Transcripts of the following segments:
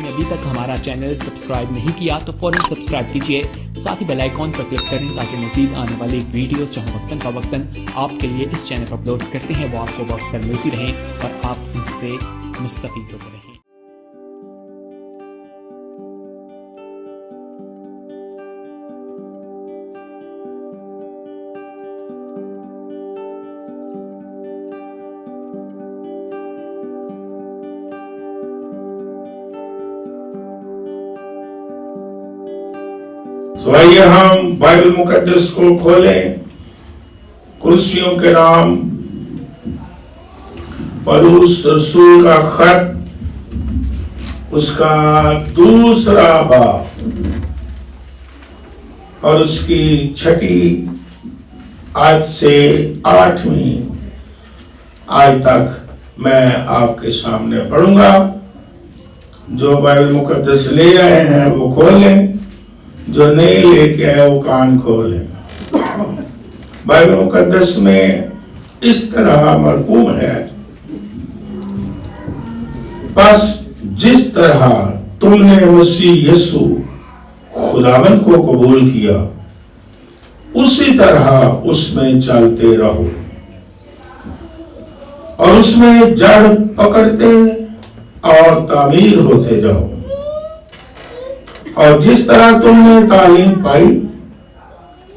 आपने अभी तक हमारा चैनल सब्सक्राइब नहीं किया तो फौरन सब्सक्राइब कीजिए, साथ ही बेल आइकॉन पर क्लिक करें ताकि मजीद आने वाली वीडियो चाहे वक्तन फवक्तन आपके लिए इस चैनल पर अपलोड करते हैं वो आपको वक्त पर मिलती रहें और आप इनसे मुस्तफीद होते रहें। तो आइए हम बाइबल मुकद्दस को खोलें। कुर्सियों के नाम पौलुस रसूल का खत, उसका दूसरा बाब और उसकी 6ठी आयत से 8वीं आयत तक मैं आपके सामने पढ़ूंगा। जो बाइबल मुकद्दस ले आए हैं वो खोलें, जो नहीं लेके आए वो कान खोलें। बाइबल मुकद्दस में इस तरह मरकूम है, बस जिस तरह तुमने मसीह यीशु खुदावंद को कबूल किया उसी तरह उसमें चलते रहो और उसमें जड़ पकड़ते और तामीर होते जाओ। और जिस तरह तुमने तालीम पाई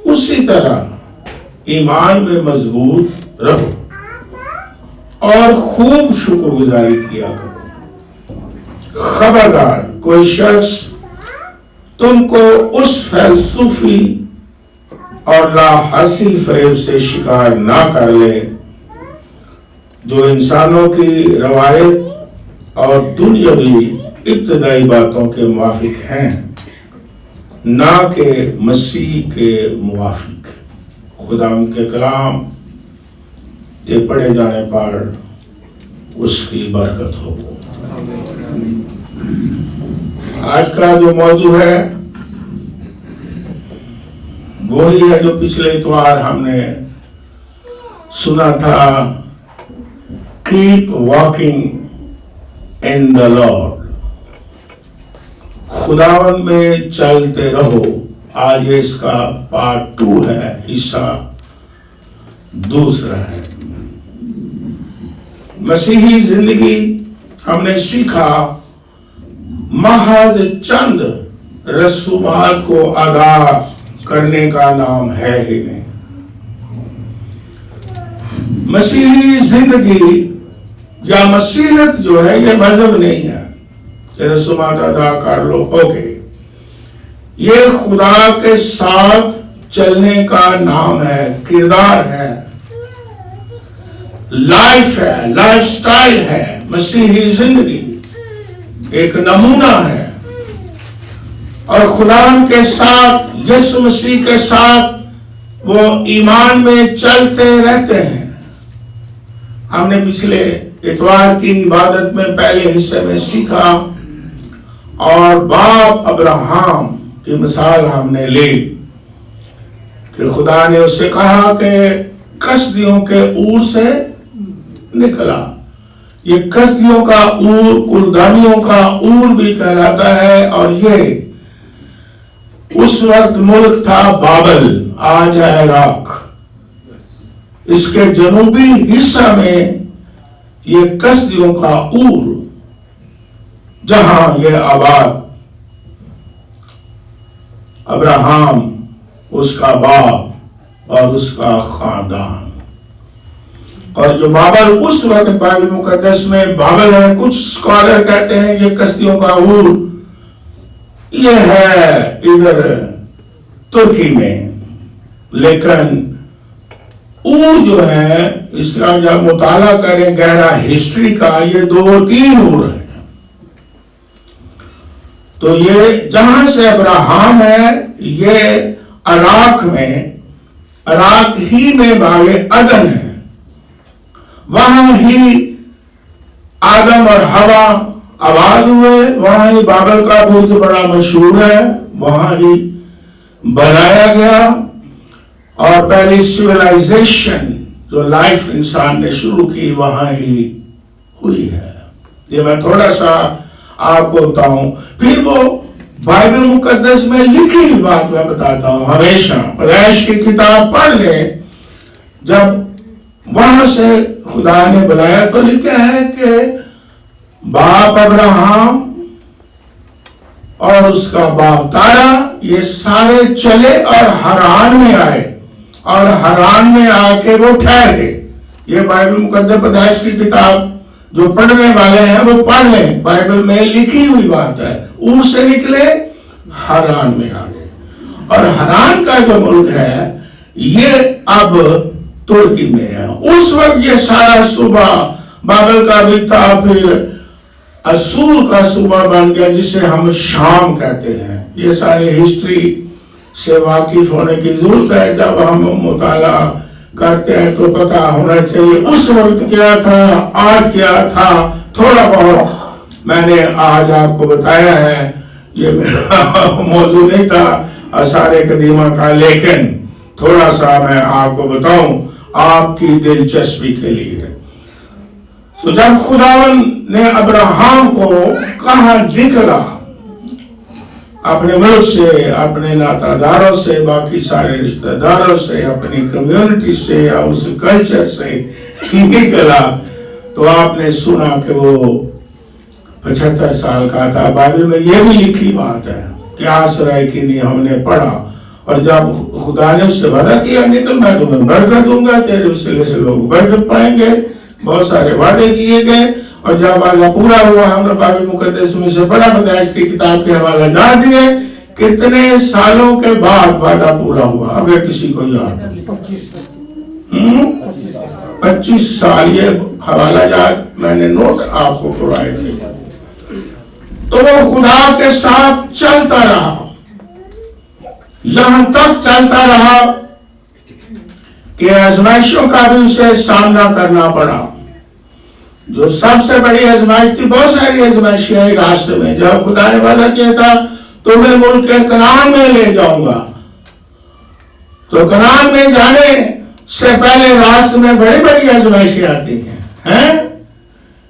उसी तरह ईमान में मजबूत रहो और खूब शुक्रगुजारी किया करो। खबरदार कोई शख्स तुमको उस फलसूफी और लाहासिल फरेब से शिकार ना कर ले जो इंसानों की रवायत और दुनियावी इब्तदाई बातों के मुवाफिक हैं, ना के मसीह के मुवाफिक। खुदा के कलाम के पढ़े जाने पर उसकी बरकत हो। आज का जो मौजू है वही है जो पिछले इतवार हमने सुना था, keep walking in the Lord, खुदावन में चलते रहो। आज ये इसका पार्ट 2 है, हिस्सा दूसरा है। मसीही जिंदगी हमने सीखा महज चंद रसूमात को अदा करने का नाम है ही नहीं। मसीही जिंदगी या मसीहत जो है ये मजहब नहीं है कि रसूमात अदा कर लो, ओके। ये खुदा के साथ चलने का नाम है, किरदार है, लाइफ है, लाइफस्टाइल है। मसीही जिंदगी एक नमूना है और खुदा के साथ, यीशु मसीह के साथ वो ईमान में चलते रहते हैं। हमने पिछले इतवार की इबादत में पहले हिस्से में सीखा और बाप अब्राहम की मिसाल हमने ली कि खुदा ने उससे कहा कि कसदियों के ऊर से निकला। ये कसदियों का ऊर कुलदानियों का ऊर भी कहलाता है और ये उस वक्त मुल्क था बाबल, आज है इराक। इसके जनूबी हिस्सा में ये कसदियों का ऊर, जहां ये आबाद अब्राहम, उसका बाप और उसका खानदान। और जो बाबल उस वक्त बाइबल मुकद्दस में बाबल है, कुछ स्कॉलर कहते हैं ये कसदियों का ऊर ये है इधर तुर्की में, लेकिन ऊर जो है इसका जब मुताला करें गहरा हिस्ट्री का, ये 2-3 ऊर है। तो ये जहां से अब्राहम है ये इराक में, इराक ही में बागे अदन है, वहां ही आदम और हवा आबाद हुए, वहां ही बाबल का बुर्ज बड़ा मशहूर है, वहां ही बनाया गया और पहली सिविलाइजेशन जो लाइफ इंसान ने शुरू की वहां ही हुई है। ये मैं थोड़ा सा आपको बताऊं, फिर वो बाइबल मुकद्दस में लिखी हुई बात मैं बताता हूं। हमेशा पैदाइश की किताब पढ़ ले, जब वहां से खुदा ने बुलाया तो लिखा है कि बाप अब्राहम और उसका बाप तारा ये सारे चले और हरान में आए, और हरान में आके वो ठहर गए। ये बाइबल मुकद्दस पैदाइश की किताब जो पढ़ने वाले हैं वो पढ़ लें, बाइबल में लिखी हुई बात है। ऊर से निकले, हरान में आ गए, और हरान का जो मुल्क है ये अब तुर्की में है। उस वक्त ये सारा सूबा बाबल का भी था, फिर असूर का सूबा बन गया जिसे हम शाम कहते हैं। ये सारे हिस्ट्री से वाकिफ होने की जरूरत है। जब हम मुताला करते हैं तो पता होना चाहिए उस वक्त क्या था, आज क्या था। थोड़ा बहुत मैंने आज आपको बताया है, ये मेरा मौजूद नहीं था आसारे कदीमा का, लेकिन थोड़ा सा मैं आपको बताऊं आपकी दिलचस्पी के लिए। तो जब खुदावन ने अब्राहम को कहा निकला अपने मुल्क से, अपने नातादारों से, बाकी सारे रिश्तेदारों से, अपनी कम्युनिटी से या उस कल्चर से निकला, तो आपने सुना कि वो 75 साल का था। बाइबल में ये भी लिखी बात है कि आसराय की नहीं हमने पढ़ा, और जब खुदा ने उससे वादा किया निकल मैं तुम्हें बरकत दूंगा, तेरे वसीले से लोग बरकत पाएंगे, बहुत सारे वादे किए गए, और जब वादा पूरा हुआ हमने बाइबल मुकद्दस में से पढ़ा, पैदाइश की किताब के हवाला जा दिए, कितने सालों के बाद वादा पूरा हुआ अगर किसी को याद है। 25 साल ये हवाला जात मैंने नोट आपको करवाए थे। तो वो खुदा के साथ चलता रहा, यहां तक चलता रहा कि आजमाइशों का भी उसे सामना करना पड़ा। जो सबसे बड़ी आजमाइश थी, बहुत सारी आजमाइशें आई रास्ते में। जब खुदा ने वादा किया था तुम्हें मुल्क के कनान में ले जाऊंगा, तो कनान में जाने से पहले रास्ते में बड़ी बड़ी आजमाइशें आती हैं,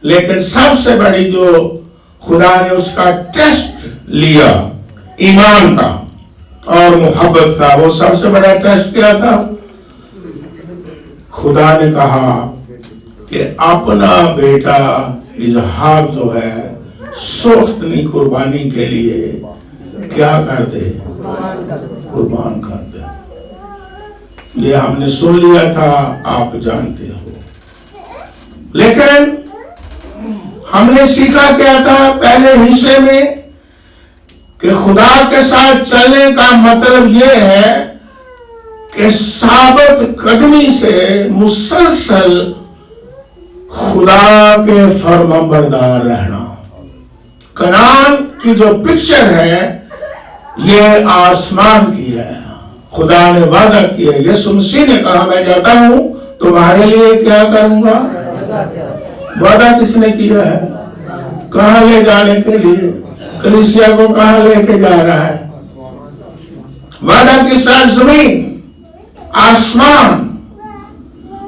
लेकिन सबसे बड़ी जो खुदा ने उसका टेस्ट लिया ईमान का और मोहब्बत का, वो सबसे बड़ा टेस्ट क्या था? खुदा ने कहा कि अपना बेटा इसहाक जो है सोख्तनी कुर्बानी के लिए क्या कर दे, कुर्बान कर दे। ये हमने सुन लिया था, आप जानते हो। लेकिन हमने सीखा क्या था पहले हिस्से में कि खुदा के साथ चलने का मतलब यह है कि साबित कदमी से मुसलसल खुदा के फरमाबरदार रहना। कनान की जो पिक्चर है ये आसमान की है। खुदा ने वादा किया, यीशु मसीह ने कहा मैं जाता हूं तुम्हारे लिए क्या करूंगा। वादा किसने किया है? कहां ले जाने के लिए? कलीसिया को कहां लेके जा रहा है? वादा के साथ जमीन आसमान,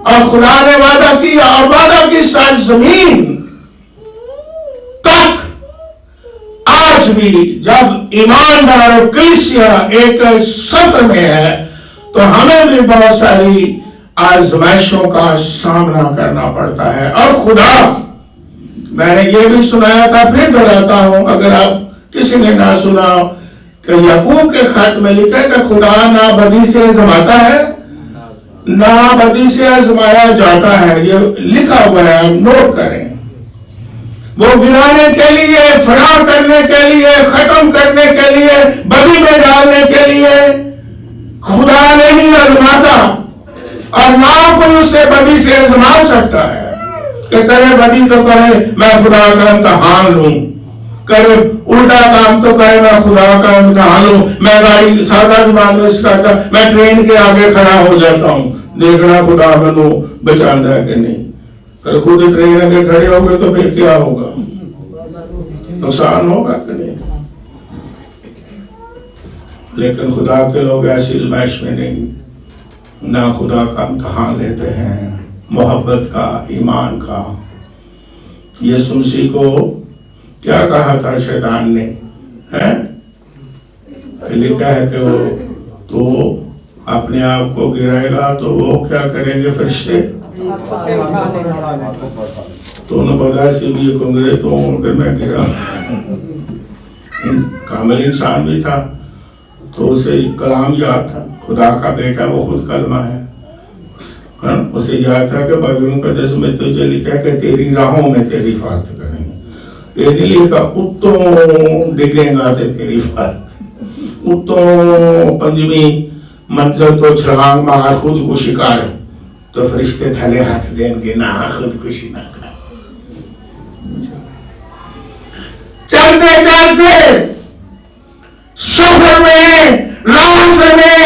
और खुदा ने वादा किया, और वादा के साथ जमीन तक आज भी जब ईमानदार और कलीसिया एक सफर में है तो हमें भी बहुत सारी आजमाइशों का सामना करना पड़ता है। और खुदा, मैंने ये भी सुनाया था, फिर दोहराता हूं अगर आप किसी ने ना सुना, कि याकूब के खत में लिखा है कि खुदा ना बदी से आजमाता है ना बदी से आजमाया जाता है। ये लिखा हुआ है, हम नोट करें। वो गिराने के लिए, फरार करने के लिए, खत्म करने के लिए, बदी में डालने के लिए खुदा नहीं आजमाता, और ना कोई उसे बदी से आजमा सकता है कि करे बदी तो करे मैं खुदा का इम्तिहान लूं, करे उल्टा काम तो करे मैं खुदा का इम्तिहान लूं। मैं गाड़ी सादा जुबान में करता, मैं ट्रेन के आगे खड़ा हो जाता हूं, देखना खुदा मैनू बचाता है कि नहीं। अगर खुद ट्रेन आगे खड़े हो गए तो फिर क्या होगा? नुकसान होगा कि नहीं? लेकिन खुदा के लोग ऐसी आजमाइश में नहीं, ना खुदा का इम्तिहान लेते हैं मोहब्बत का, ईमान का। यीशु मसीह को क्या कहा था शैतान ने, है लिखा है कि वो तो अपने आप को गिराएगा तो वो क्या करेंगे फरिश्ते, तो उन्होंने बोला भी कंगरे तो फिर मैं गिरा। कामिल इंसान भी था तो उसे कलाम याद था, खुदा का बेटा वो खुद कलमा है। उसे याद था कि बाइबल मुकद्दस में तुझे लिखा है कि तेरी राहों में तेरी हिफाजत करेंगे। ये नहीं लिखा उत्तों डिगेगा तो तेरी हिफाजत, उत्तों पंजवी मंजिल तो छलांग मार खुदकुशी कर तो फरिश्ते थले हाथ देंगे, ना खुदकुशी ना कर। चलते चलते सफर में, रास्ते में,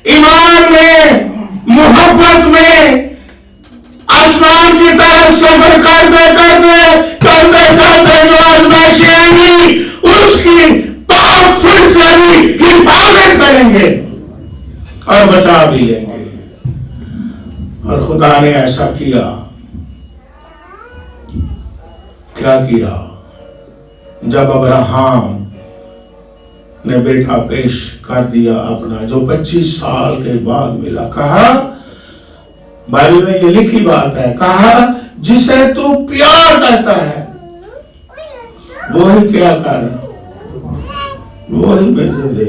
ईमान में, मोहब्बत में, आसमान की तरफ सफर करते करते चलते चलते जो आजमाइशें आएंगी उसकी पाक फिर से भी हिफाजत करेंगे और बचा भी लेंगे। और खुदा ने ऐसा किया। क्या किया? जब अब्राहम ने बेटा पेश कर दिया अपना, जो 25 साल के बाद मिला, कहा बाइबल में ये लिखी बात है, कहा जिसे तू प्यार करता है वो ही क्या कर, वो ही मुझे दे।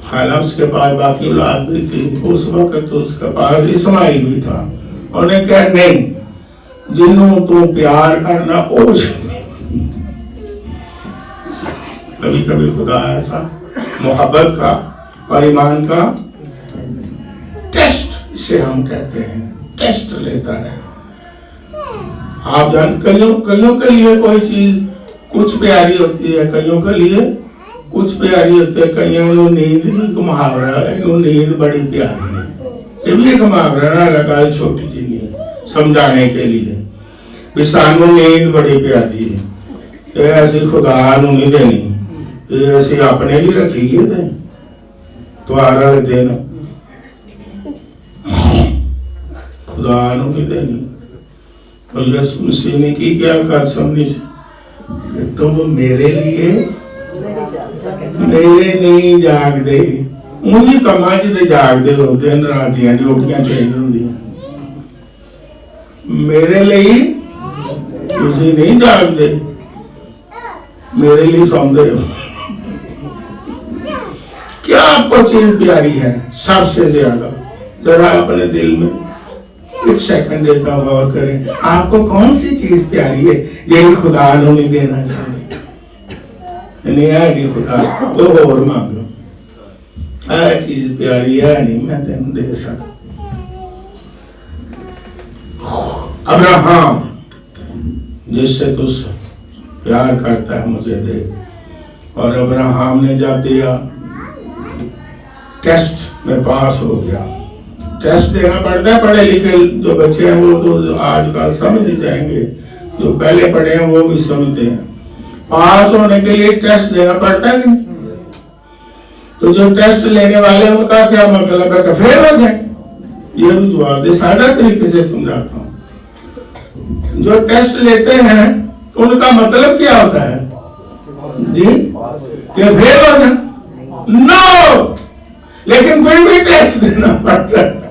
हालांकि उसके पास बाकी औलाद भी थी उस वक्त, तो उसके पास इस्माइल भी था। उन्हें कहा नहीं, जिन्हों तू प्यार करना ओ। कभी कभी खुदा ऐसा मोहब्बत का और ईमान का टेस्ट, इसे हम कहते हैं, टेस्ट लेता है। आप जान कईयों के लिए कोई चीज कुछ प्यारी होती है, कईयों के लिए कुछ प्यारी होती है। कईयों को नींद भी मुहावरा है, नींद बड़ी प्यारी है। ये भी एक मुहावरा ना लगा छोटी जी नहीं समझाने के लिए भी सानू नींद बड़ी प्यारी है, ये ऐसी खुदा नहीं देनी, ये ऐसी अपने लिए रखी है तुम्हारा देना, खुदा नहीं देनी। और यीशु मसीह ने की क्या कसम दी कि तुम मेरे लिए मेरे नहीं जागदे, उन्हीं कमां च जागदे हो, दिन रात दी ड्यूटियां चेंज होंदियां, मेरे लिए तुसीं नहीं जागदे, मेरे लिए सौंदे हो। क्या आपको चीज प्यारी है सबसे ज्यादा? जरा अपने दिल में एक सेकंड देता हुआ और करें, आपको कौन सी चीज प्यारी है यही खुदा नहीं देना चाहते? नहीं है नहीं खुदा तो और मांगो, है चीज प्यारी है नहीं मैं तेन दे सकता। अब्राहम जिससे तू प्यार करता है मुझे दे। और अब्राहम ने जब दिया, टेस्ट में पास हो गया। टेस्ट देना पड़ता है, पढ़े लिखे जो बच्चे हैं वो तो आजकल समझ ही जाएंगे, जो पहले पढ़े हैं वो भी समझते हैं। पास होने के लिए टेस्ट देना पड़ता है नहीं? तो जो टेस्ट लेने वाले उनका क्या मतलब है कि फेल हो जाए? ये भी जवाब दे, सादा तरीके से समझाता हूं। जो टेस्ट लेते हैं उनका मतलब क्या होता है जी? कि फेल हो जाए? नो, लेकिन फिर भी टेस्ट देना पड़ता है।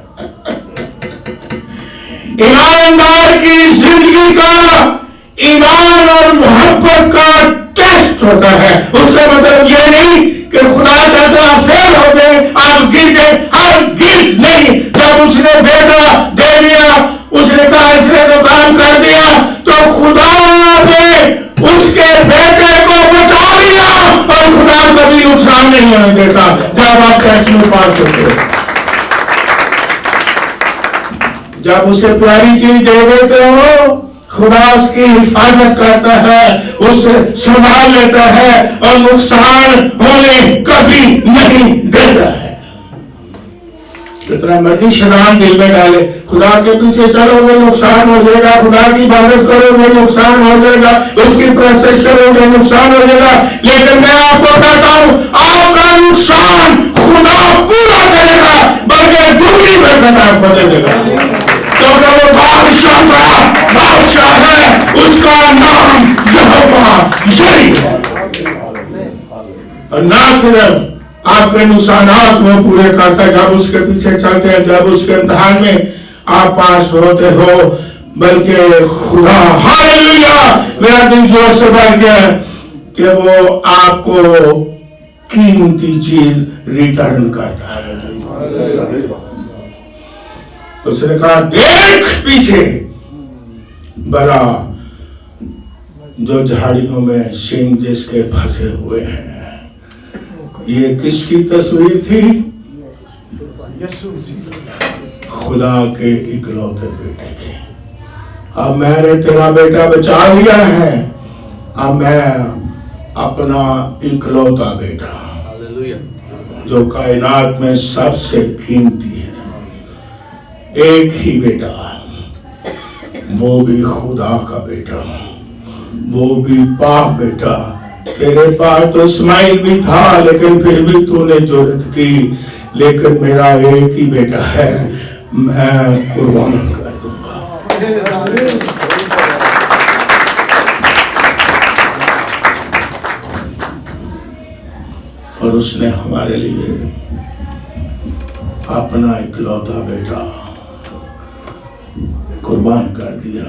ईमानदार की जिंदगी का ईमान और मोहब्बत का टेस्ट होता है। उसका मतलब ये नहीं कि खुदा चाहता आप फेल हो गए, आप गिर गए, हरगिज़ नहीं। जब उसने बेटा दे दिया, उसने कहा इसने तो काम कर दिया, तो खुदा ने उसके बेटे को बचा लिया और खुदा कभी नुकसान नहीं होने देता जब आप टेस्ट में पास होते हो। जब उसे प्यारी चीज दे देते हो, खुदा उसकी हिफाजत करता है, उसे संभाल लेता है और नुकसान होने कभी नहीं देता है। कितना मर्जी शैतान दिल में डाले, खुदा के पीछे चलो वो नुकसान हो जाएगा, खुदा की इबादत करो वो नुकसान हो जाएगा, उसकी प्रोसेस करोगे नुकसान हो जाएगा। लेकिन मैं आपको कहता हूं, आपका नुकसान खुदा पूरा करेगा, बल्कि दूसरी बरकत आपको दे देगा, क्योंकि वो बादशाह का बादशाह है, उसका नाम यहोवा यही है। और ना सिर्फ आपके नुकसानात वो पूरे करता है, जब उसके पीछे चलते हैं, जब उसके इम्तिहान में आप पास होते हो, बल्कि खुदा हालेलुया मेरा दिल जोर से भर गया कि वो आपको कीमती चीज रिटर्न करता है। उसने कहा देख पीछे बड़ा जो झाड़ियों में सिंह जिसके फंसे हुए हैं। ये किसकी तस्वीर थी? खुदा के इकलौते बेटे की। अब मैंने तेरा बेटा बचा लिया है, अब मैं अपना इकलौता बेटा जो कायनात में सबसे कीमती है, एक ही बेटा, वो भी खुदा का बेटा, वो भी पाक बेटा। तेरे पास तो इस्माइल भी था, लेकिन फिर भी तूने जुर्रत की, लेकिन मेरा एक ही बेटा है, मैं कुर्बान कर दूंगा। और उसने हमारे लिए अपना इकलौता बेटा कुर्बान कर दिया।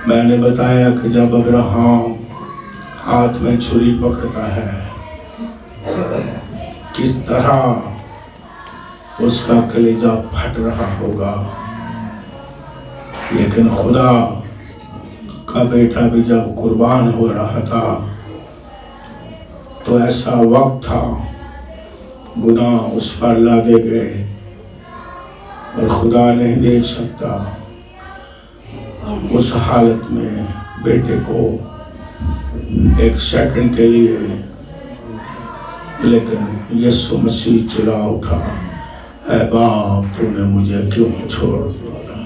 मैंने बताया कि जब अब्राहम हाथ में छुरी पकड़ता है, किस तरह उसका कलेजा फट रहा होगा, लेकिन खुदा का बेटा भी जब कुर्बान हो रहा था, तो ऐसा वक्त था गुनाह उस पर लादे गए और खुदा नहीं देख सकता। उस हालत में बेटे को एक सेकंड के लिए, लेकिन यीशु मसीह चिल्ला उठा, ऐ बाप तूने मुझे क्यों छोड़ दिया?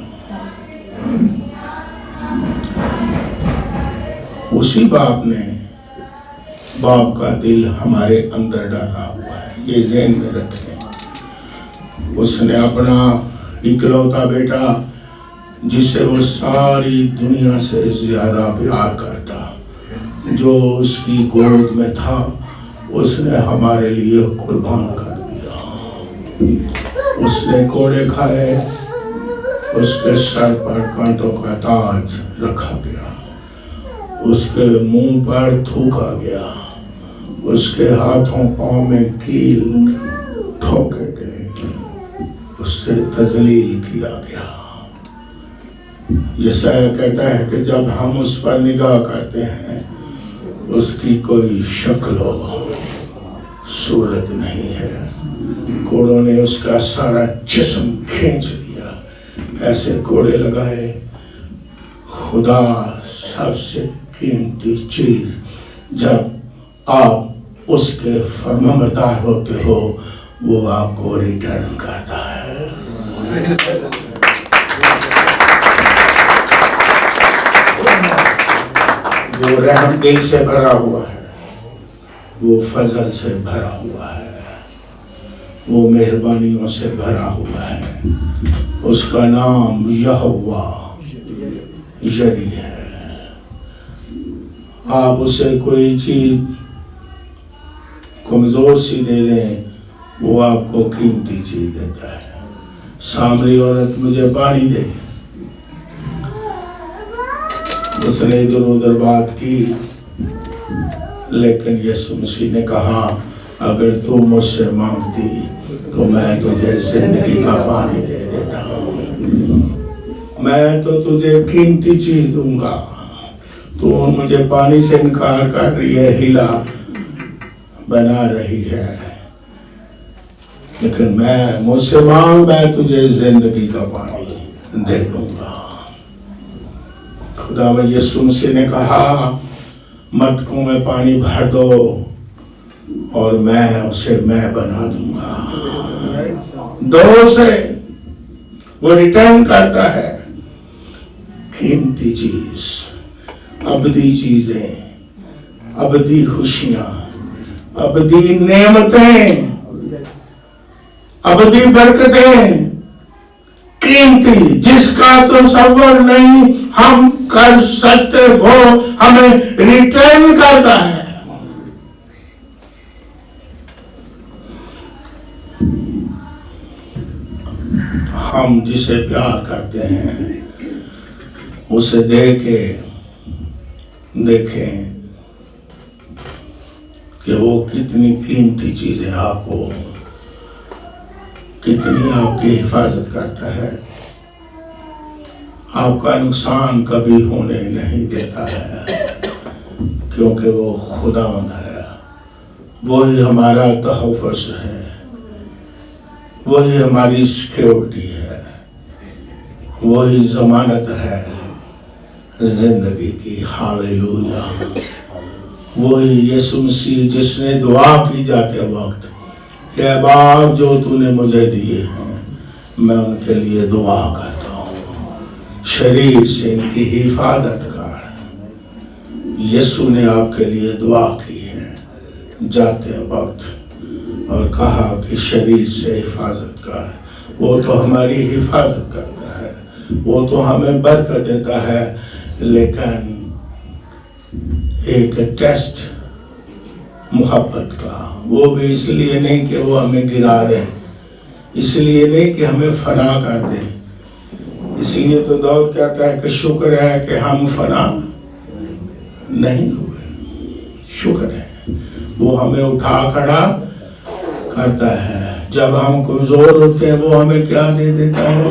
उसी बाप ने बाप का दिल हमारे अंदर डाला हुआ है, ये ज़हन में रखें। उसने अपना इकलौता बेटा, जिससे वो सारी दुनिया से ज्यादा प्यार करता, जो उसकी गोद में था, उसने हमारे लिए कुर्बान कर दिया। उसने कोड़े खाए, उसके सर पर कांटों का ताज रखा गया, उसके मुंह पर थूका गया, उसके हाथों पांव में कील ठोके गए, उससे तजलील किया गया। यशायाह कहता है कि जब हम उस पर निगाह करते हैं, उसकी कोई शक्ल सूरत नहीं है। कोड़ों ने उसका सारा जिस्म खींच लिया, ऐसे कोड़े लगाए। खुदा सबसे कीमती चीज जब आप उसके फरमाबरदार होते हो, वो आपको रिटर्न करता है। वो रहम दिल से भरा हुआ है, वो फजल से भरा हुआ है, वो मेहरबानियों से भरा हुआ है। उसका नाम यहोवा यरी है। आप उसे कोई चीज कमजोर सी दे दें, वो आपको कीमती चीज देता है। सामरी औरत मुझे पानी दे, उसने इधर उधर बात की, लेकिन यीशु मसीह ने कहा, अगर तू मुझसे मांगती तो मैं तुझे जिंदगी का पानी दे देता हूँ। मैं तो तुझे कीमती चीज दूंगा। तू मुझे पानी से इनकार कर रही है, हिला बना रही है, लेकिन मैं मुझसे मांग, मैं तुझे जिंदगी का पानी दे दूंगा। खुदा में यीशु मसीह ने कहा, मटकों में पानी भर दो और मैं उसे मैं बना दूंगा। दो से वो रिटर्न करता है कीमती चीज, अबदी चीजें, अबदी खुशियां, अबदी नेमतें, अबदी बरकतें, कीमती, जिसका तस्वर नहीं हम कर सकते वो हमें रिटर्न करता है। हम जिसे प्यार करते हैं उसे देखें कि वो कितनी कीमती चीजें आपको, कितनी आपकी हिफाजत करता है, आपका नुकसान कभी होने नहीं देता है, क्योंकि वो खुदावंद है। वही हमारा तहफ़्फ़ुज़ है, वही हमारी सिक्योरिटी है, वही जमानत है जिंदगी की। हालेलुया। वही यीशु मसीह जिसने दुआ की जाते वक्त कि बाप जो तूने मुझे दिए हैं मैं उनके लिए दुआ करता हूँ, शरीर से इनकी हिफाजत कर। यीशु ने आपके लिए दुआ की है जाते वक्त और कहा कि शरीर से हिफाजत कर। वो तो हमारी हिफाजत करता है, वो तो हमें बरकत देता है, लेकिन एक टेस्ट मोहब्बत का, वो भी इसलिए नहीं कि वो हमें गिरा दे, इसलिए नहीं कि हमें फना कर दे। इसलिए तो दाऊद कहता है कि शुक्र है कि हम फना नहीं हुए। शुक्र है वो हमें उठा खड़ा करता है। जब हम कमजोर होते हैं वो हमें क्या दे देता है?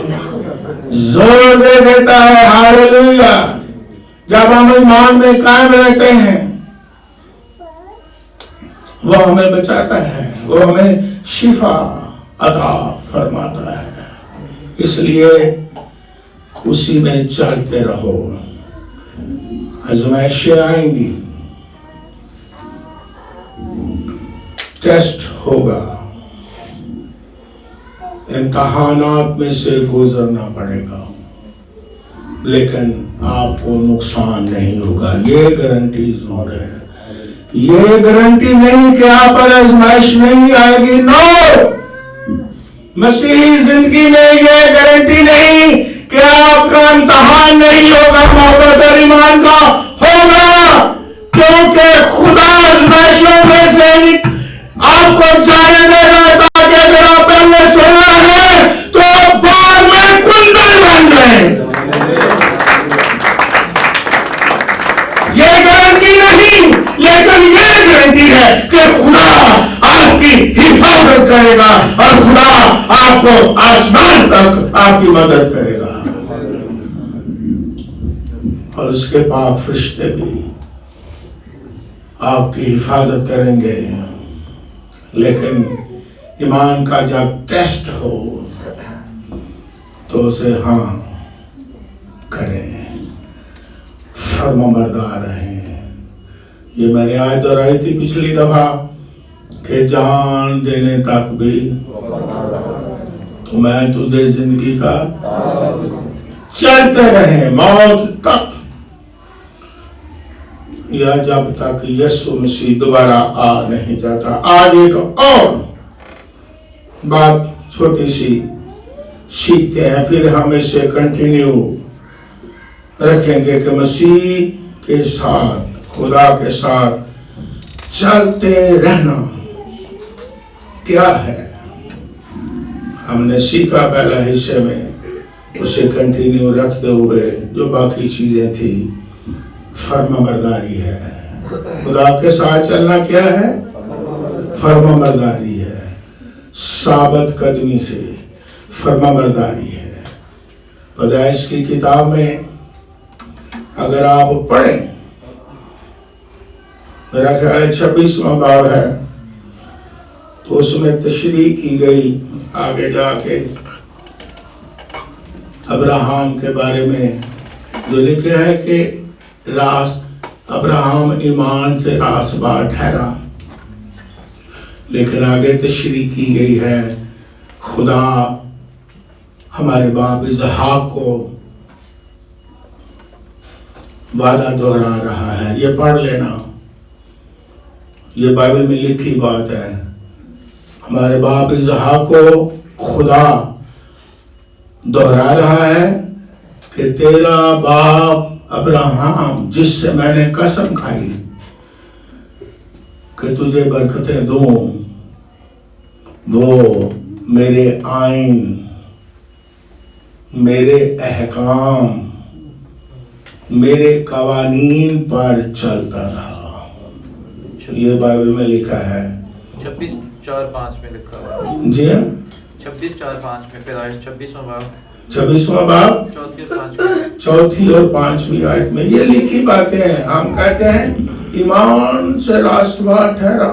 जोर दे देता है। हालेलुया। जब हम ईमान में कायम रहते हैं वो हमें बचाता है, वो हमें शिफा अता फरमाता है। इसलिए उसी में चलते रहो। आजमाइशें आएंगी, टेस्ट होगा, इम्तहानात में से गुजरना पड़ेगा, लेकिन आपको नुकसान नहीं होगा। ये गारंटी जोर है। ये गारंटी नहीं कि आप पर आजमाइश नहीं आएगी। नो, मसीही जिंदगी में ये गारंटी नहीं कि आपका इम्तहान नहीं होगा, मोहब्बत और ईमान का होगा, क्योंकि खुदा आजमाइशों में से आपको जाने देगा ताकि अगर आप पहले सुना है तो बाद में कुंदन बन जाए। ये गारंटी नहीं, लेकिन ये गारंटी है कि खुदा आपकी हिफाजत करेगा और खुदा आपको आसमान तक आपकी मदद करेगा। और उसके पाक फरिश्ते भी आपकी हिफाजत करेंगे। लेकिन ईमान का जब टेस्ट हो तो उसे हाँ करें, फर्माबरदार रहें। ये मैंने आज दोहराई थी पिछली दफा कि जान देने तक भी तो मैं तुझे जिंदगी का चलते रहे मौत तक, या जब तक यीशु मसीह दोबारा आ नहीं जाता। आज एक और बात छोटी सी सीखते हैं, फिर हम इसे कंटिन्यू रखेंगे कि मसीह के साथ, खुदा के साथ चलते रहना क्या है। हमने सीखा पहला हिस्से में, उसे कंटिन्यू रखते हुए जो बाकी चीजें थी, फर्माबरदारी है। खुदा के साथ चलना क्या है? फर्माबरदारी है। साबत कदमी से फर्माबरदारी है। पैदाइश की किताब में अगर आप पढ़ें, मेरा ख्याल है 26वां बाब है, तो उसमें तशरीह की गई आगे जाके अब्राहम के बारे में, जो लिखा है कि अब्राहम ईमान से रासबार ठहरा। लेकिन आगे तशरीह की गई है, खुदा हमारे बाप इसहाक को वादा दोहरा रहा है। ये पढ़ लेना, ये बाइबल में लिखी बात है। हमारे बाप इसहाक को खुदा दोहरा रहा है कि तेरा बाप अब्राहम जिससे मैंने कसम खाई कि तुझे बरकतें दूं, वो मेरे आइन, मेरे अहकाम, मेरे कवानीन पर चलता रहा। ये बाइबल में लिखा है 26:4-5 में लिखा हुआ है। जी हाँ, 26:4-5 में, फिर आयत 26वां बाब 4 और 5वीं आयत में ये लिखी बातें हैं। हम कहते हैं ईमान से रास्तवा ठहरा।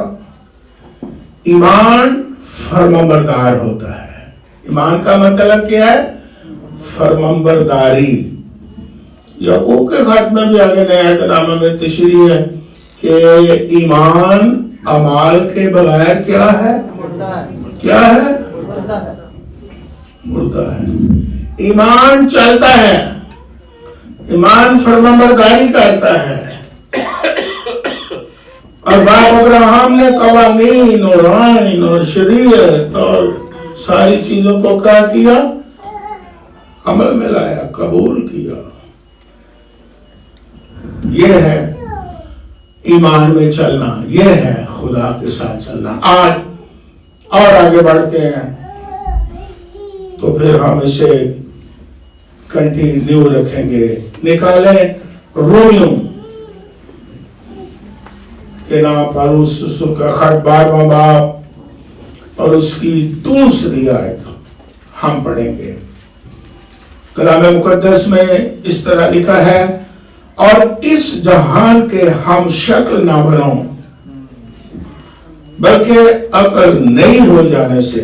ईमान फरमाबरदार होता है। ईमान का मतलब क्या है? फरमाबरदारी। याकूब के खत में भी आगे नया में तशरीह है कि ईमान अमाल के बगैर क्या है? क्या है? मुर्दा है। ईमान चलता है, ईमान फरमाबरदारी करता है। और बाप अब्राहम ने कवानीन और आइन और शरीयत और सारी चीजों को क्या किया? अमल में लाया, कबूल किया। यह है ईमान में चलना, यह है खुदा के साथ चलना। आज और आगे बढ़ते हैं तो फिर हम इसे कंटिन्यू रखेंगे। निकालें रोमियो के नाम पर उसका खत 12वां बाब और उसकी दूसरी आयत हम पढ़ेंगे। कलाम मुकद्दस में इस तरह लिखा है, और इस जहान के हम शक्ल ना बनो, बल्कि अकल नई हो जाने से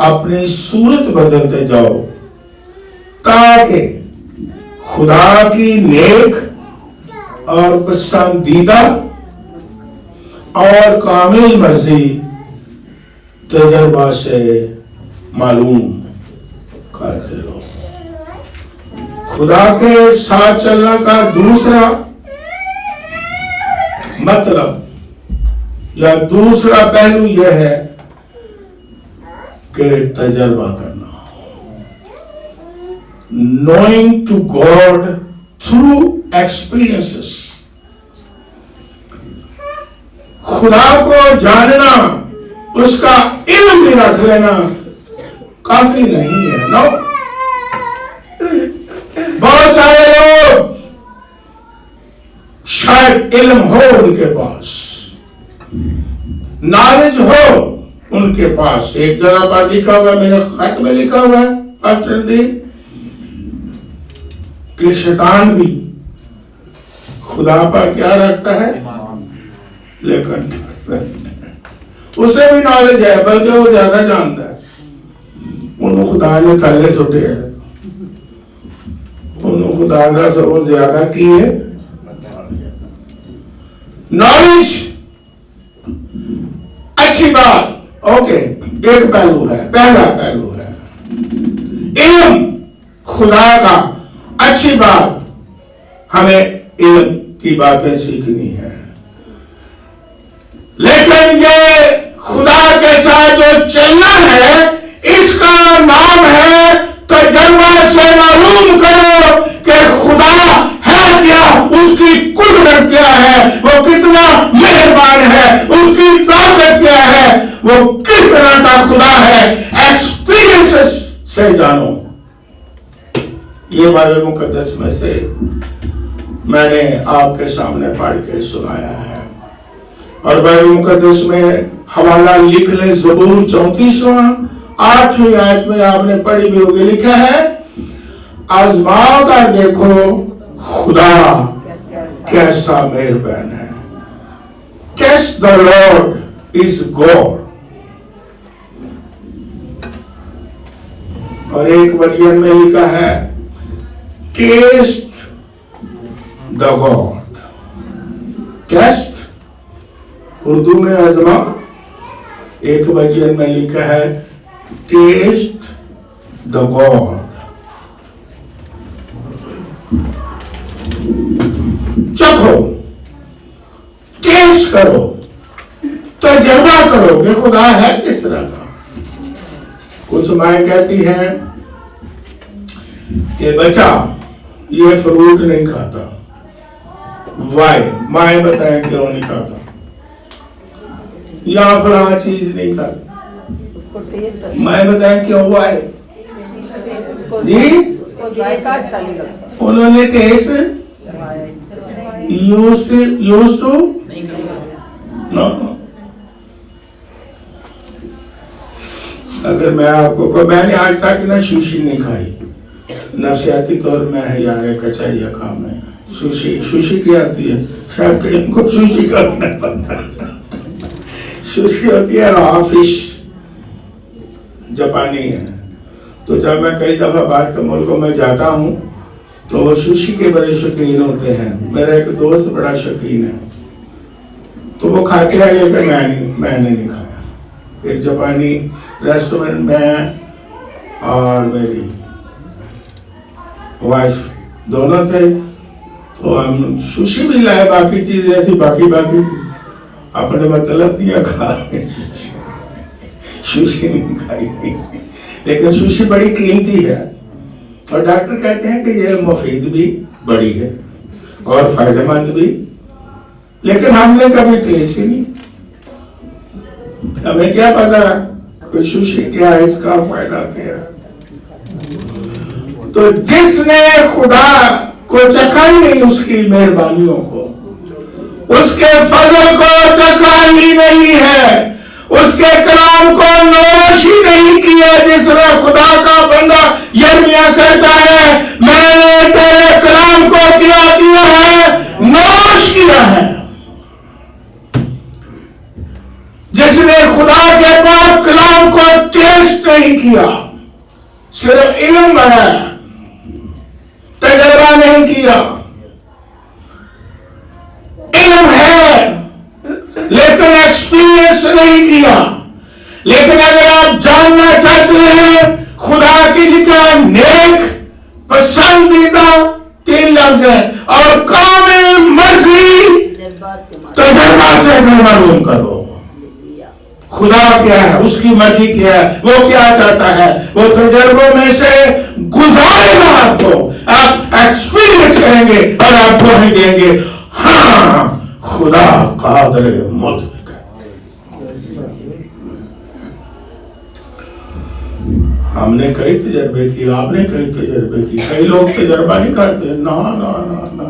अपनी सूरत बदलते जाओ, ताकि खुदा की नेक और पसंदीदा और कामिल मर्जी तजर्बा से मालूम करते रहो। खुदा के साथ चलने का दूसरा मतलब या दूसरा पहलू यह है कि तजर्बा करना। Knowing to God through experiences. खुदा को जानना, उसका इल्म भी रख लेना काफी नहीं है। नो, बहुत सारे लोग शायद इल्म हो उनके पास, नॉलेज हो उनके पास। एक जगह पर लिखा हुआ, मेरे खत में लिखा हुआ है पास्टर दीन, कि शैतान भी खुदा पर क्या रखता है? लेकिन उसे भी नॉलेज है, बल्कि वो ज्यादा जानता है। उन्होंने खुदा ने थले सुटे है, उन्होंने खुदा का सब ज्यादा की है। नॉलेज अच्छी बात, ओके, एक पहलू है, पहला पहलू है। इल्म खुदा का अच्छी बात, हमें इल्म की बातें सीखनी है। लेकिन ये खुदा के साथ जो चलना है, इसका नाम है तजर्बा से मालूम करो कि खुदा है क्या, उसकी कुदरत क्या है, वो कितना मेहरबान है, उसकी ताकत क्या है, वो किस तरह का खुदा है। एक्सपीरियंसेस से जानो। ये बाइबल मुकद्दस में से मैंने आपके सामने पढ़ के सुनाया है। और बाइबल मुकद्दस में हवाला लिख ले, ज़बूर 34वां 8वीं आयत में आपने पढ़ी भी होगी। लिखा है, आजमा कर देखो खुदा कैसा मेहरबान है। Test the Lord is God. और एक वर्जन में लिखा है, test the God. Test Urdu में आजमा, एक वर्जन में लिखा है टेस्ट द गॉड। चखो, टेस्ट करो, तजर्बा करो कि खुदा है किस तरह का। कुछ माएं कहती हैं कि बच्चा ये फ्रूट नहीं खाता। वाई? माए बताएं क्यों नहीं खाता, या फला चीज नहीं खाती, मैं बताएं क्यों? वाई जी? उन्होंने टेस्ट यूज टू नो। अगर मैं आपको को मैंने आज तक ना शीशी नहीं खाई, नफसियाती तौर में है यार एक अच्छा यह काम है। सुशी क्या आती है? शायद कहीं को सुशी का नहीं पता। सुशी होती है रॉ फिश, जापानी है। तो जब मैं कई दफा बाहर के मुल्कों में जाता हूँ तो वो सुशी के बड़े शौकीन होते हैं। मेरा एक दोस्त बड़ा शौकीन है, तो वो खाते हैं, लेकिन मैंने नहीं खाया। एक जापानी रेस्टोरेंट में और मेरी वाइफ दोनों थे, तो हम सुशी भी लाए, बाकी चीज ऐसी बाकी अपने मतलब दिया खा, सुशी नहीं खाई। लेकिन सुशी बड़ी कीमती है और डॉक्टर कहते हैं कि यह मुफीद भी बड़ी है और फायदेमंद भी, लेकिन हमने कभी टेस्ट ही नहीं। हमें क्या पता कि सुशी क्या है, इसका फायदा क्या है। तो जिसने खुदा को चखा ही नहीं उसकी मेहरबानियों को, उसके फजल को चखा ही नहीं है, उसके कलाम को नोश ही नहीं किया, जिसने खुदा का बंदा यिर्मयाह कहता है मैंने तेरे कलाम को क्या किया है? नोश किया है। जिसने खुदा के पाक कलाम को टेस्ट नहीं किया, सिर्फ इल्म है, तजर्बा नहीं किया। इल्म है लेकिन एक्सपीरियंस नहीं किया। लेकिन अगर आप जानना चाहते हैं खुदा की लिखा नेक पसंदीदा 3 लफ्ज है, और कामिल मर्जी तजर्बा से मालूम करो खुदा क्या है, उसकी मर्जी क्या है, वो क्या चाहता है। वो तजर्बों में से गुजारेगा आपको, आप एक्सपीरियंस करेंगे और आप गवाही देंगे, हाँ खुदा कादिर मुतलक है। हमने कई तजर्बे किए, आपने कई तजर्बे किए। कई लोग तजर्बा नहीं करते, ना ना ना ना,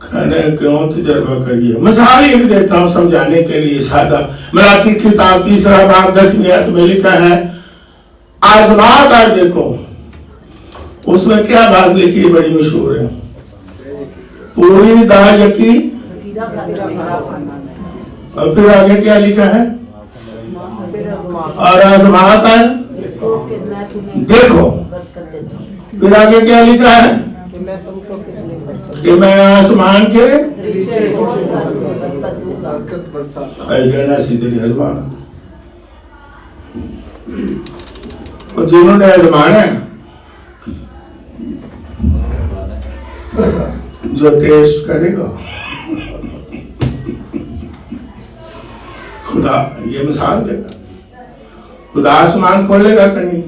कहने क्यों तजर्बा करिए। मिसाल एक देता हूं समझाने के लिए सादा। मलाकी किताब 3 बाब 10वीं आयत में लिखा है आजमा कर देखो। उसमें क्या बात लिखी है, बड़ी मशहूर है, पूरी दाल यकी, और फिर आगे क्या लिखा है, और आजमा कर देखो। फिर आगे क्या लिखा है कि मैं आसमान के और जिन्होंने आजमाना जो टेस्ट करेगा खुदा ये मिसाल देगा। खुदा आसमान खोलेगा कि नहीं?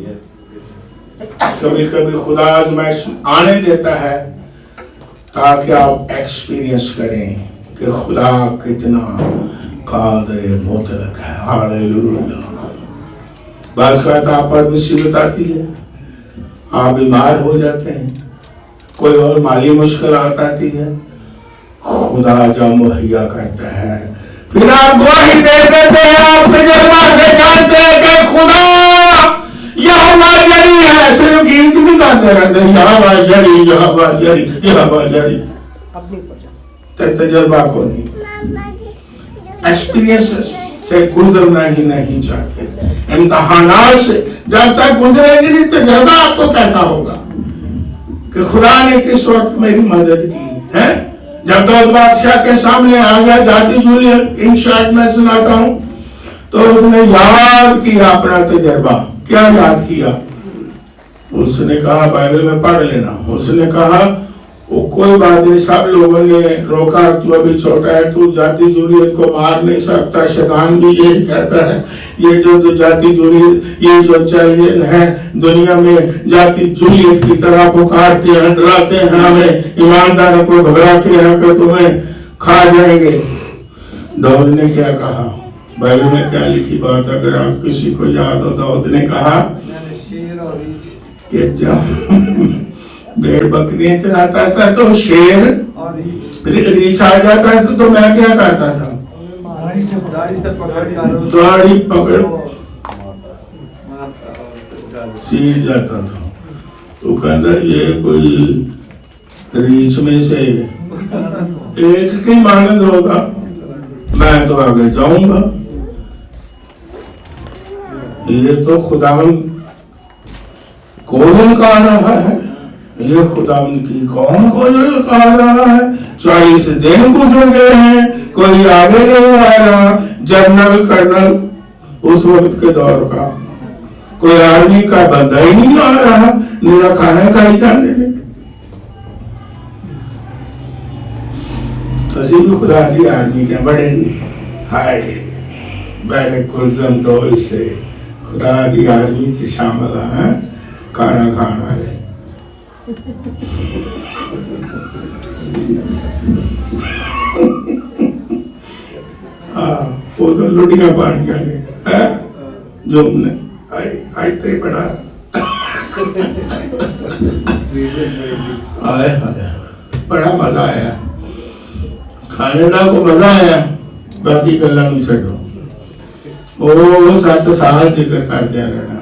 कभी कभी खुदा आजमाइश आने देता है ताकि आप एक्सपीरियंस करें कि खुदा कितना कादिर मुतलक है। हालेलुया। बात कहता आप पर मुसीबत आती है, आप बीमार हो जाते हैं, कोई और माली मुश्किल आती है, खुदा जब मुहैया करता है फिर आप गवाही दे देते हैं। आप तजर्बा से जानते हैं कि खुदा यहोवा जरी है। सिर्फ गीत नहीं गाते रहते यहोवा जरी यहोवा जरी यहोवा जरी, तजर्बा को नहीं, एक्सपीरियंस से गुजरना ही नहीं चाहते। इम्तिहानात से जब तक गुजरेंगे नहीं तजर्बा आपको कैसा होगा कि खुदा ने किस वक्त मेरी मदद की है। जब दाऊद बादशाह के सामने आ गया, जाती जुली इन शॉर्ट में सुनाता हूं, तो उसने याद किया अपना तजर्बा। क्या याद किया? उसने कहा बाइबल में पढ़ लेना। उसने कहा वो कोई बात नहीं, सब लोगों ने रोका, तू अभी छोटा है, तू जाति जूलियत को मार नहीं सकता। शैतान भी यही कहता है, ये जो जाति जूलियत, ये जो चाहिए है दुनिया में, जाति जूलियत की तरह पुकारते हैं, डराते हैं हमें, ईमानदारों को घबराते हैं कि तुम्हें खा जाएंगे। दाऊद ने क्या कहा, बाइबल में क्या लिखी बात, अगर आप किसी को याद हो, दाऊद ने कहा कि जब भेड़ बकरियां चराता था तो शेर रीछ आ जाता था, तो मैं क्या करता था, दाढ़ी पकड़ सीख जाता था। तो कहता ये कोई रीछ में से एक की मानद होगा, मैं तो आगे जाऊंगा। ये तो खुदावन को ललकार रहा है, ये खुदावन की कौन को ललकार रहा है। 40 दिन गुजर गए हैं, कोई आगे नहीं आ रहा। जनरल कर्नल उस वक्त के दौर का, कोई आर्मी का बंदा ही नहीं आ रहा, मेरा खाने का ही जाने नहीं। ਅਸੀਂ भी खुदा की आर्मी से बड़े हाय बड़े कुलसम तो इससे खुदा की आर्मी से शामिल हैं, खाना खाने वाले। हाँ वो तो लुटियां पानियां ने हैं जो हमने आई ते बड़ा आए बड़ा मजा आया, खाने का को मजा आया। बाकी गल्लां नूं छड्डो, वो 7 साल जिक्र करते रहना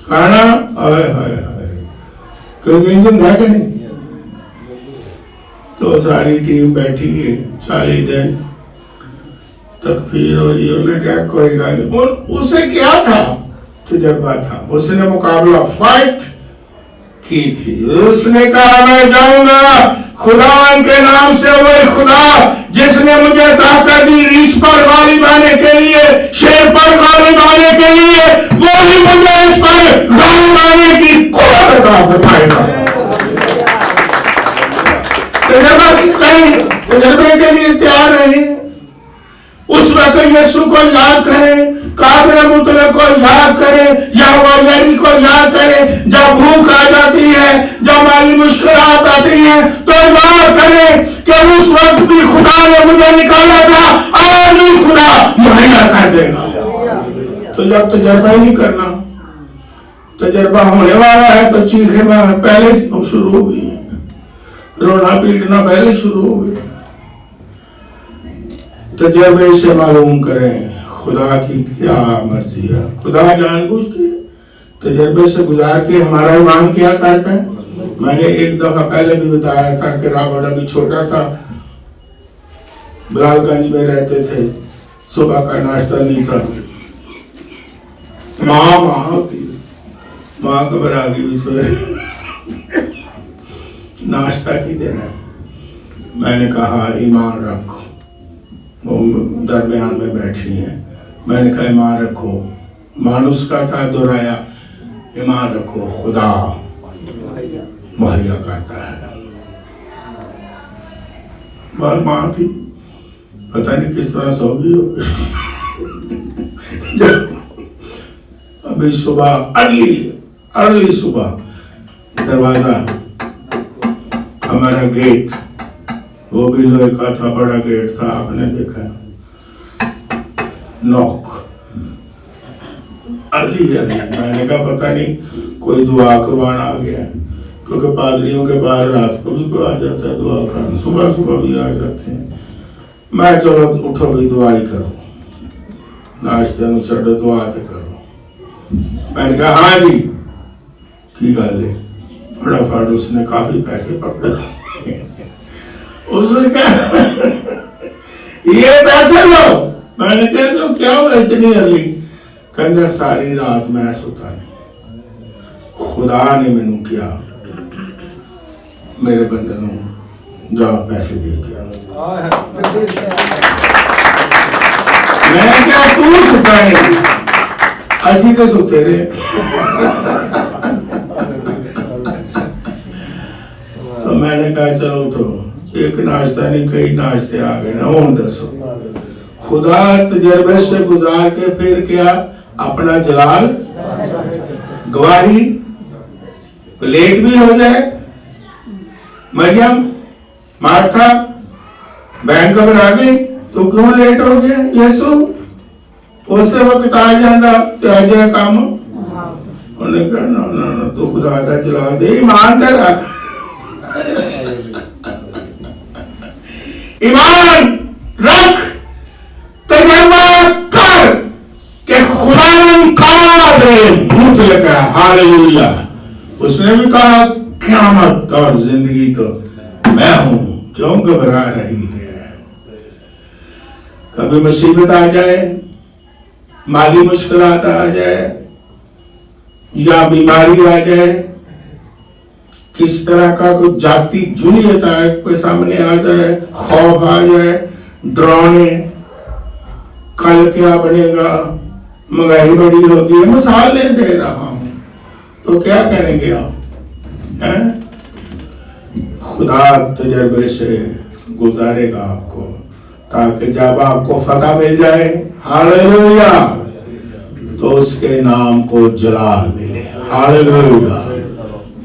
खाना। आए हाय हाय कोई इंजन है कि नहीं। तो सारी टीम बैठी है, 40 दिन तक फिर और ये उन्हें क्या कोई गल नहीं। उसे क्या था, तजर्बा था, उसने मुकाबला फाइट की थी। उसने कहा मैं जाऊंगा खुदा के नाम से, वही खुदा जिसने मुझे ताकत दी रीछ पर गालिब आने के लिए, शेर पर गालिब आने के लिए, वो ही मुझे इस पर गालिब आने की कुव्वत अता फरमाएगा। तजर्बे के लिए तैयार रहे। उस वक्त यीशु को याद करें, कादर मुतलक को याद करें, यहोवा यरी को याद करें। जब भूख आ जाती है, जब माली मुश्किलात आती हैं, तो याद करें कि उस वक्त भी खुदा ने मुझे निकाला था, आज भी खुदा मुहैया कर देगा। तो जब तजर्बा ही नहीं करना, तजर्बा होने वाला है तो चीखे में पहले शुरू हो गई, रोना पीटना पहले शुरू हो गया। तजर्बे से मालूम करें खुदा की क्या मर्जी है। खुदा जानबूझ के तजर्बे से गुजार के हमारा ईमान क्या करता है। मैंने एक दफा पहले भी बताया था कि रावण अभी छोटा था, बलालगंज में रहते थे, सुबह का नाश्ता नहीं था। माँ होती, माँ घबरा गई भी सवेरे नाश्ता की देना। मैंने कहा ईमान रखो, वो दरमियान में बैठी हैं। मैंने कहा ईमान रखो, मानुस का था दोहराया, ईमान रखो खुदा मुहैया करता है। बार माँ थी, पता नहीं किस तरह सो गई हो। अभी सुबह अर्ली सुबह दरवाजा, हमारा गेट वो भी लोहे का था, बड़ा गेट था, आपने देखा। नॉक अर्ली मैंने कहा पता नहीं कोई दुआ करवाना आ गया, क्योंकि पादरियों के पास रात को भी कोई आ जाता है दुआ करने, सुबह सुबह भी आ जाते हैं। मैं चलो उठो भी दुआ ही करो, नाश्ते में छड़ो दुआ तो करो। मैंने कहा हाँ जी की गल है। फटाफट उसने काफी पैसे पकड़े, उसने कहा ये पैसे लो। मैंने कहा तो क्या हुआ इतनी अर्ली। कहता सारी रात मैं सोता नहीं, खुदा ने मैनू किया मेरे बंदे नू जाओ पैसे दे के। मैं क्या तू सुता नहीं, असी तो सुते रहे। तो मैंने मैंने कहा चलो उठो, एक नाश्ता नहीं कई नाश्ते आ गए ना। और दसो खुदा तजर्बे से गुजार के फिर क्या अपना जलाल गवाही लेट भी हो जाए। मरियम मार्था बहन घबरा गई तो क्यों लेट हो गया? यीशु उस वक्त आ जाता त्याजे काम। उन्हें कहा ना ना ना तू खुदा का जला दे, ईमान दे रख, ईमान रख, तजर्बा कर कि खुदा मुतलक है। हालेलुया। उसने भी कहा क़यामत और जिंदगी तो मैं हूं, क्यों घबरा रही है? कभी मुसीबत आ जाए, माली मुश्किलात आ जाए या बीमारी आ जाए, किस तरह का कोई जाति जुलियत आए कोई सामने आ जाए, खौफ आ जाए, डराने, कल क्या बनेगा, महंगाई बड़ी होगी, मिसाल दे रहा हूं, तो क्या करेंगे आप? खुदा तजर्बे से गुजारेगा आपको, ताकि जब आपको फतह मिल जाए, हालेलुया, तो उसके नाम को जलाल मिले। हालेलुया।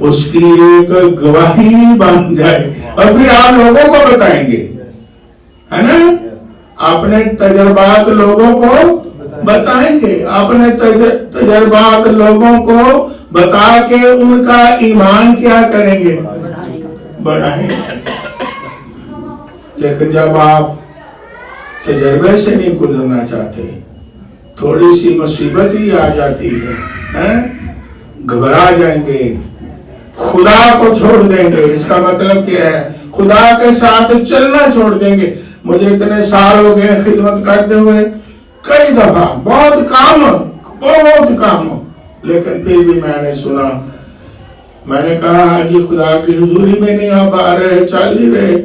उसकी एक गवाही बन जाए और फिर आप लोगों को बताएंगे, है ना? अपने तजर्बात लोगों को बताएंगे, अपने तजर्बात लोगों को बता के उनका ईमान क्या करेंगे? बढ़ाएंगे। लेकिन जब आप तजर्बे से नहीं गुजरना चाहते, थोड़ी सी मुसीबत ही आ जाती है, घबरा जाएंगे, खुदा को छोड़ देंगे। इसका मतलब क्या है? खुदा के साथ चलना छोड़ देंगे। मुझे इतने साल हो गए खिदमत करते हुए, कई दफा बहुत काम, लेकिन फिर भी मैंने सुना, मैंने कहा हाजी खुदा की हुजूरी में नहीं आ पा रहे, चल ही रहे,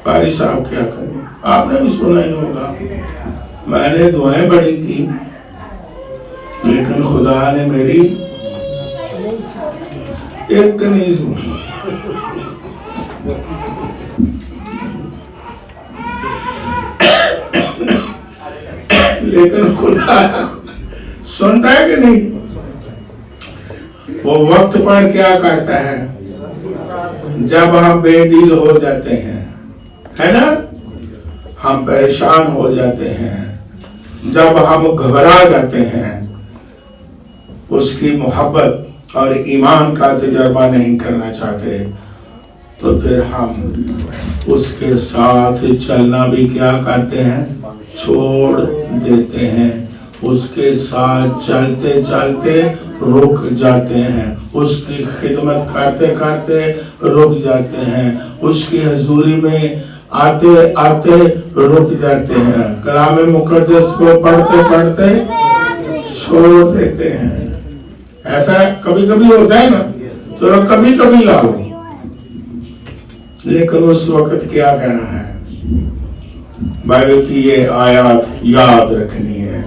पारी साहब क्या करें? आपने भी सुना ही होगा, मैंने दुआएं बड़ी की, लेकिन खुदा ने मेरी एक नहीं सुनी। लेकिन खुदा सुनता है कि नहीं? वो वक्त पर क्या करता है? जब हम बेदिल हो जाते हैं, है ना, हम परेशान हो जाते हैं, जब हम घबरा जाते हैं, उसकी मोहब्बत और ईमान का तजर्बा नहीं करना चाहते, तो फिर हम उसके साथ चलना भी क्या करते हैं? छोड़ देते हैं। उसके साथ चलते चलते रुक जाते हैं, उसकी खिदमत करते करते रुक जाते हैं, उसकी हजूरी में आते आते रुक जाते हैं, कलाम मुकद्दस को पढ़ते पढ़ते छोड़ देते हैं। ऐसा कभी कभी होता है ना, तो कभी कभी लाओ, लेकिन उस वक्त क्या कहना है? बाइबल की ये आयत याद रखनी है।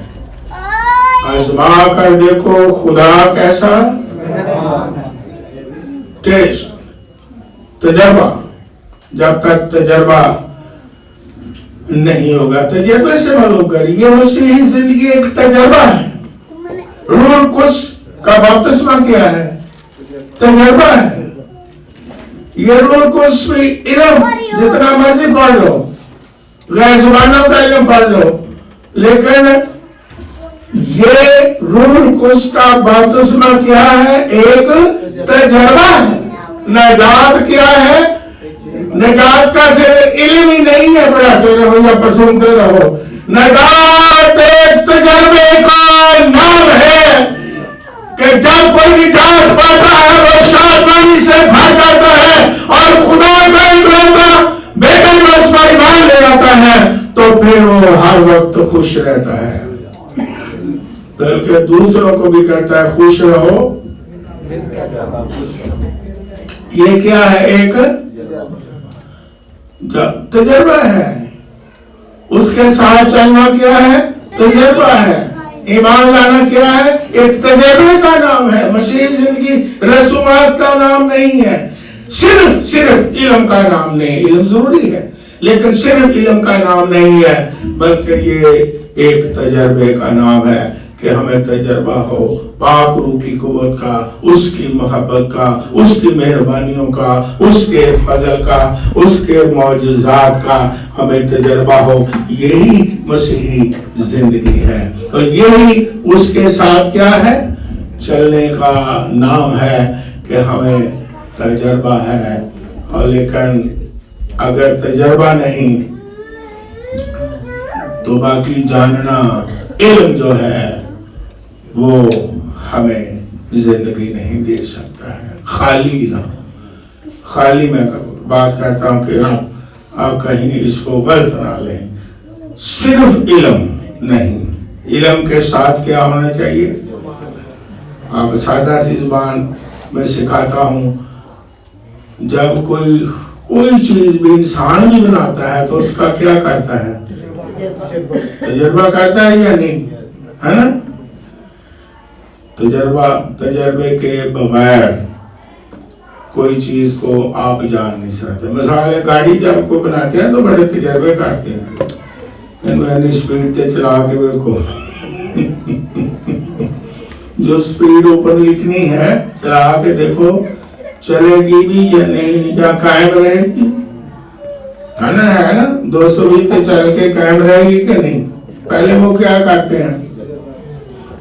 आजमा कर देखो खुदा कैसा, टेस्ट, तजर्बा। जब तक तजर्बा नहीं होगा, तजर्बे से मालूम करिए, मसीही जिंदगी एक तजर्बा है। रूह कुछ का बपतिस्मा क्या है? तजर्बा है। ये रूह कुछ भी इल्म जितना मर्जी पढ़ लो, गैर जुबानों का इल्म पढ़ लो, लेकिन ये रूह कुछ का बपतिस्मा क्या है? एक तजर्बा है। नजात क्या है? नजात का सिर्फ इल्म ही नहीं है, पढ़ाते रहो या सुनते रहो। नजात एक तजर्बे का नाम है कि जब कोई निजात पाता है वो शादी से भर जाता है और खुदा का इकलौता बेटा जो उस पर ईमान ले आता है, तो फिर वो हर वक्त खुश रहता है, बल्कि दूसरों को भी कहता है खुश रहो। ये क्या है? एक तजर्बा है। उसके साथ चलना क्या है? तजर्बा है। ईमान लाना क्या है? एक तजर्बे का नाम है। मसीह जिंदगी रसूमात का नाम नहीं है। सिर्फ इल्म का नाम नहीं, इल्म जरूरी है लेकिन सिर्फ इल्म का नाम नहीं है, बल्कि ये एक तजर्बे का नाम है कि हमें तजर्बा हो पाक रूह की कुव्वत का, उसकी मोहब्बत का, उसकी मेहरबानियों का, उसके फजल का, उसके मौजूजात का हमें तजर्बा हो। यही मसीही जिंदगी है और यही उसके साथ क्या है, चलने का नाम है कि हमें तजर्बा है। और लेकिन अगर तजर्बा नहीं तो बाकी जानना, इल्म जो है वो हमें जिंदगी नहीं दे सकता है। खाली मैं बात करता हूं कि आप कहीं इसको गलत ना लें, सिर्फ इल्म नहीं, इल्म के साथ क्या होना चाहिए। आप सादा सी जुबान में सिखाता हूं, जब कोई चीज भी इंसान भी बनाता है तो उसका क्या करता है, तजर्बा करता है या नहीं, है ना। तजर्बे के बगैर कोई चीज को आप जान नहीं सकते। मिसाल है, गाड़ी जब को बनाते हैं तो बड़े तजर्बे करते हैं, मैंने स्पीड से चला के देखो जो स्पीड ऊपर लिखनी है चला के देखो चलेगी भी या नहीं, या कायम रहेगी, है ना 220 पे चल के कायम रहेगी कि नहीं। पहले वो क्या करते हैं,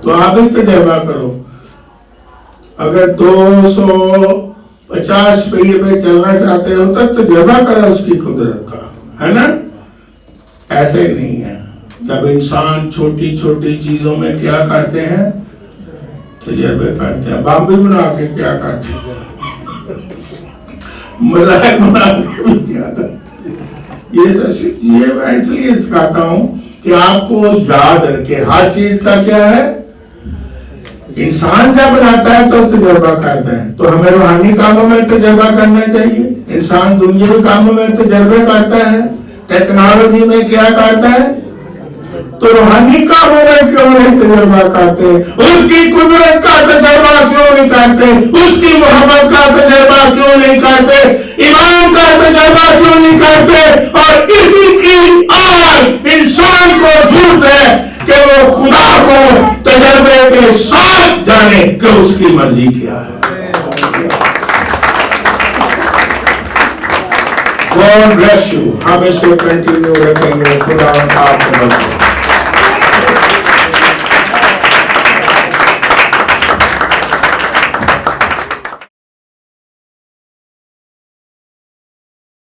तो आप भी तजर्बा करो। अगर 250 स्पीड पे चलना चाहते हो तब तजर्बा करो उसकी कुदरत का, है ना। ऐसे नहीं है, जब इंसान छोटी छोटी चीजों में क्या करते हैं, तजर्बे करते हैं। बम भी बना के क्या करते हैं, मजाक बना के क्या करते हैं। ये मैं इसलिए सिखाता हूं कि आपको याद रखे, हर चीज का क्या है, इंसान जब बनाता है तो तजर्बा करता है। तो हमें रूहानी कामों में तजर्बा करना चाहिए। इंसान दुनियावी कामों में तजर्बे करता है, टेक्नोलॉजी में क्या करता है, तो रूहानी कामों में क्यों नहीं तजर्बा करते, उसकी कुदरत का तजर्बा क्यों नहीं करते, उसकी मोहब्बत का तजर्बा क्यों नहीं करते, ईमान का तजर्बा क्यों नहीं करते। और इसी की आग इंसान को जरूरत है कि वो खुदा को तजर्बे के साथ जाने कि उसकी मर्जी क्या है। God bless you। हम इसे कंटिन्यू रखेंगे। खुदा आपको बख्शे।